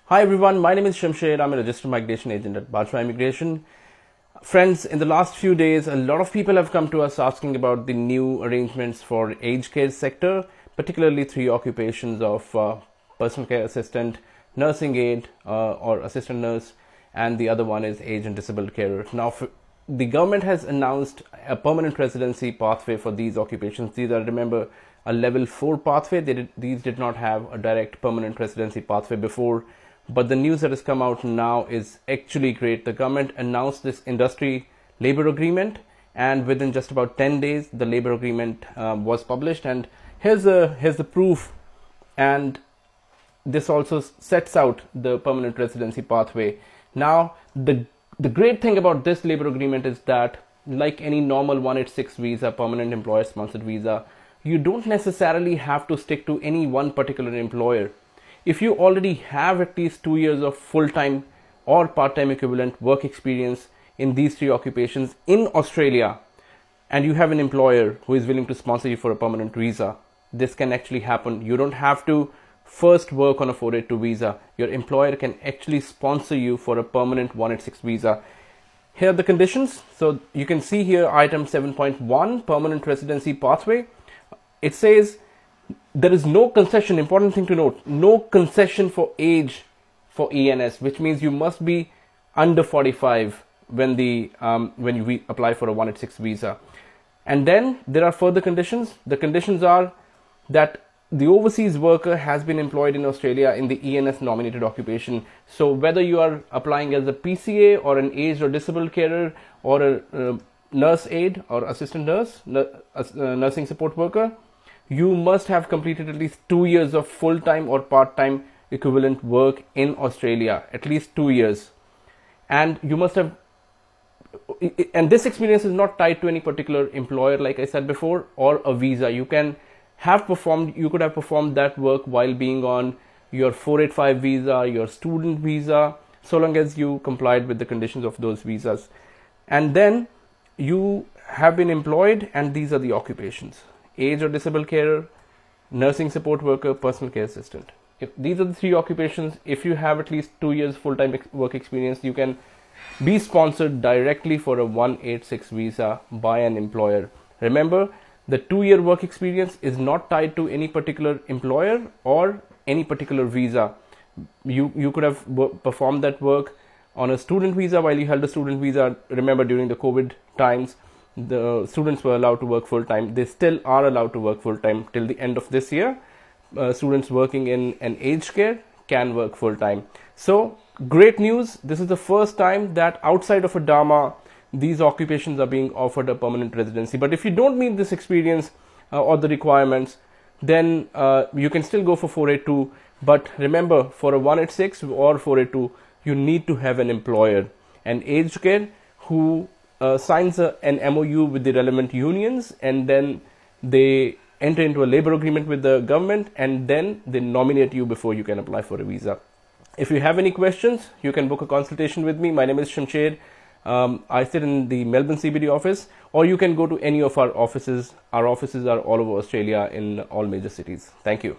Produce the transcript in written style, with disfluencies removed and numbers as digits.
Hi everyone, my name is Shamsher. I'm a registered migration agent at 𝗏𝗚𝗺𝗁 Immigration. Friends, in the last few days, a lot of people have come to us asking about the new arrangements for aged care sector, particularly three occupations of personal care assistant, nursing aide or assistant nurse, and the other one is aged and disabled carer. Now, the government has announced a permanent residency pathway for these occupations. These are, remember, a level 4 pathway. These did not have a direct permanent residency pathway before. But the news that has come out now is actually great. The government announced this industry labor agreement, and within just about 10 days, the labor agreement was published. And here's the proof. And this also sets out the permanent residency pathway. Now, the great thing about this labor agreement is that, like any normal 186 visa, permanent employer sponsored visa, you don't necessarily have to stick to any one particular employer. If you already have at least 2 years of full-time or part-time equivalent work experience in these three occupations in Australia, and you have an employer who is willing to sponsor you for a permanent visa, this can actually happen. You don't have to first work on a 482 visa. Your employer can actually sponsor you for a permanent 186 visa. Here are the conditions. So you can see here item 7.1, permanent residency pathway. It says there is no concession, important thing to note, no concession for age for ENS, which means you must be under 45 when you apply for a 186 visa. And then there are further conditions. The conditions are that the overseas worker has been employed in Australia in the ENS nominated occupation. So whether you are applying as a PCA or an aged or disabled carer or a nurse aide or assistant nurse, nursing support worker, you must have completed at least 2 years of full-time or part-time equivalent work in Australia, at least 2 years. And you must have, and this experience is not tied to any particular employer, like I said before, or a visa. You could have performed that work while being on your 485 visa, your student visa, so long as you complied with the conditions of those visas. And then you have been employed, and these are the occupations: aged or disabled carer, nursing support worker, personal care assistant. If these are the three occupations, if you have at least 2 years full-time work experience, you can be sponsored directly for a 186 visa by an employer. Remember, the 2-year work experience is not tied to any particular employer or any particular visa. You could have performed that work on a student visa while you held a student visa. Remember, during the COVID times, the students were allowed to work full-time. They still are allowed to work full-time till the end of this year. Students working in an aged care can work full-time. So, great news. This is the first time that outside of a 𝗏𝗻, these occupations are being offered a permanent residency. But if you don't meet this experience or the requirements, then you can still go for 482. But remember, for a 186 or 482, you need to have an employer, an aged care who signs an MOU with the relevant unions, and then they enter into a labor agreement with the government, and then they nominate you before you can apply for a visa. If you have any questions, you can book a consultation with me. My name is Shamsher. I sit in the Melbourne CBD office, or you can go to any of our offices. Our offices are all over Australia in all major cities. Thank you.